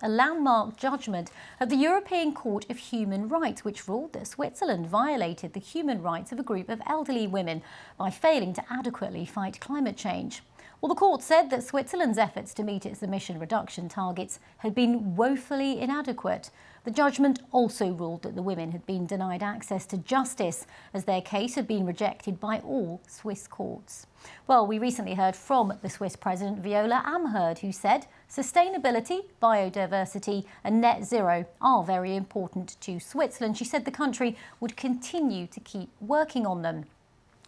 a landmark judgment of the European Court of Human Rights, which ruled that Switzerland violated the human rights of a group of elderly women by failing to adequately fight climate change. Well, the court said that Switzerland's efforts to meet its emission reduction targets had been woefully inadequate. The judgment also ruled that the women had been denied access to justice, as their case had been rejected by all Swiss courts. Well, we recently heard from the Swiss President Viola Amherd, who said sustainability, biodiversity and net zero are very important to Switzerland. She said the country would continue to keep working on them.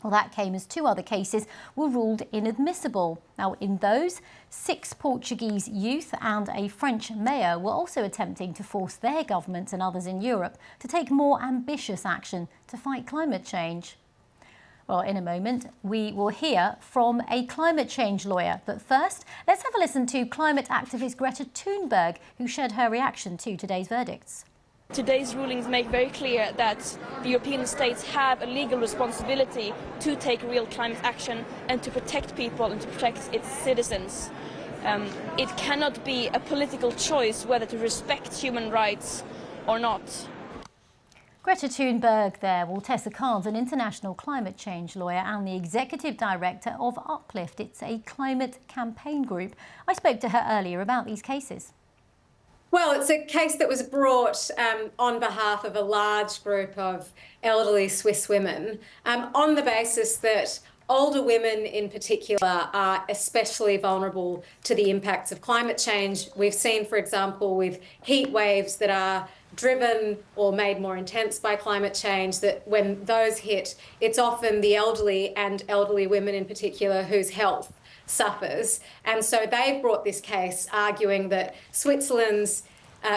Well, that came as 2 other cases were ruled inadmissible. Now, in those, 6 Portuguese youth and a French mayor were also attempting to force their governments and others in Europe to take more ambitious action to fight climate change. Well, in a moment, we will hear from a climate change lawyer. But first, let's have a listen to climate activist Greta Thunberg, who shared her reaction to today's verdicts. Today's rulings make very clear that the European states have a legal responsibility to take real climate action and to protect people and to protect its citizens. It cannot be a political choice whether to respect human rights or not. Greta Thunberg there. Well, Tessa Carnes, an international climate change lawyer and the executive director of Uplift. It's a climate campaign group. I spoke to her earlier about these cases. Well, it's a case that was brought on behalf of a large group of elderly Swiss women on the basis that older women in particular are especially vulnerable to the impacts of climate change. We've seen, for example, with heat waves that are driven or made more intense by climate change, that when those hit, it's often the elderly and elderly women in particular whose health suffers. And so they brought this case arguing that Switzerland's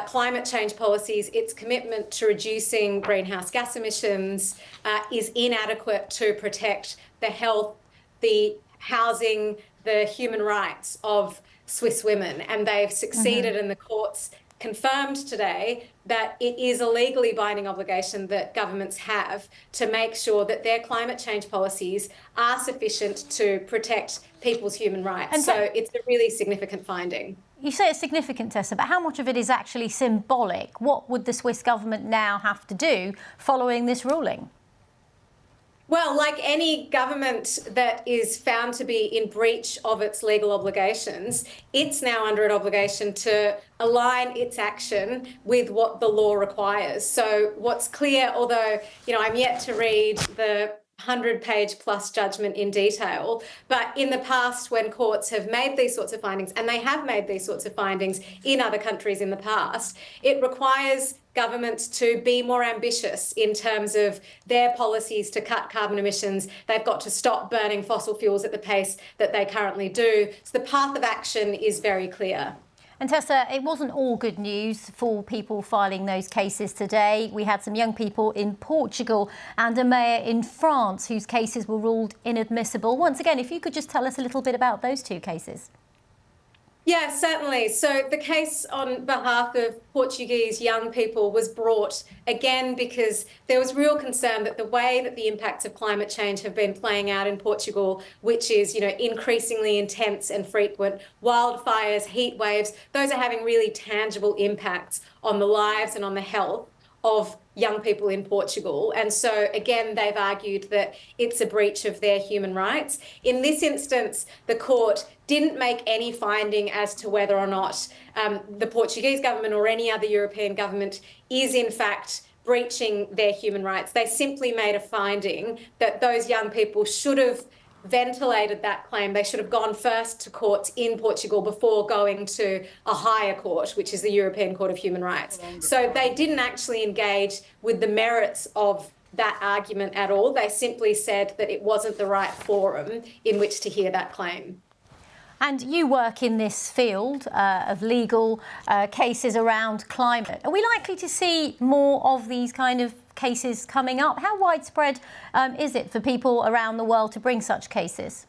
climate change policies, its commitment to reducing greenhouse gas emissions is inadequate to protect the health, the housing, the human rights of Swiss women. And they've succeeded, and the courts confirmed today that it is a legally binding obligation that governments have to make sure that their climate change policies are sufficient to protect people's human rights. And so it's a really significant finding. You say it's significant, Tessa, but how much of it is actually symbolic? What would the Swiss government now have to do following this ruling? Well, like any government that is found to be in breach of its legal obligations, it's now under an obligation to align its action with what the law requires. So what's clear, although, I'm yet to read the 100-page plus judgment in detail, but in the past when courts have made these sorts of findings, and they have made these sorts of findings in other countries in the past, it requires governments to be more ambitious in terms of their policies to cut carbon emissions. They've got to stop burning fossil fuels at the pace that they currently do. So the path of action is very clear. And Tessa, it wasn't all good news for people filing those cases today. We had some young people in Portugal and a mayor in France whose cases were ruled inadmissible. Once again, if you could just tell us a little bit about those 2 cases. Yeah, certainly. So the case on behalf of Portuguese young people was brought again because there was real concern that the way that the impacts of climate change have been playing out in Portugal, which is, increasingly intense and frequent wildfires, heat waves, those are having really tangible impacts on the lives and on the health of young people in Portugal. And so, again, they've argued that it's a breach of their human rights. In this instance, the court didn't make any finding as to whether or not the Portuguese government or any other European government is in fact breaching their human rights. They simply made a finding that those young people should have ventilated that claim. They should have gone first to courts in Portugal before going to a higher court, which is the European Court of Human Rights. So they didn't actually engage with the merits of that argument at all. They simply said that it wasn't the right forum in which to hear that claim. And you work in this field of legal cases around climate. Are we likely to see more of these kind of cases coming up? How widespread is it for people around the world to bring such cases?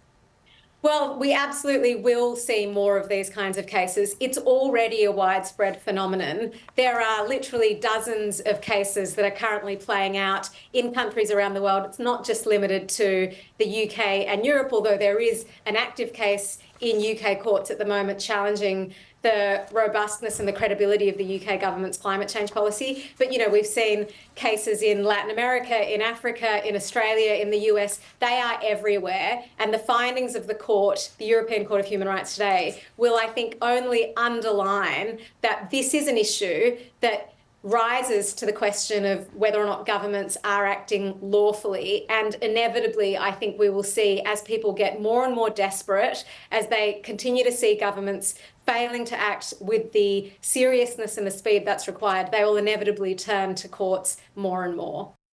Well, we absolutely will see more of these kinds of cases. It's already a widespread phenomenon. There are literally dozens of cases that are currently playing out in countries around the world. It's not just limited to the UK and Europe, although there is an active case in UK courts at the moment challenging the robustness and the credibility of the UK government's climate change policy. But, you know, we've seen cases in Latin America, in Africa, in Australia, in the US. They are everywhere. And the findings of the court, the European Court of Human Rights today, will, I think, only underline that this is an issue that rises to the question of whether or not governments are acting lawfully. And inevitably, I think we will see, as people get more and more desperate, as they continue to see governments failing to act with the seriousness and the speed that's required, they will inevitably turn to courts more and more.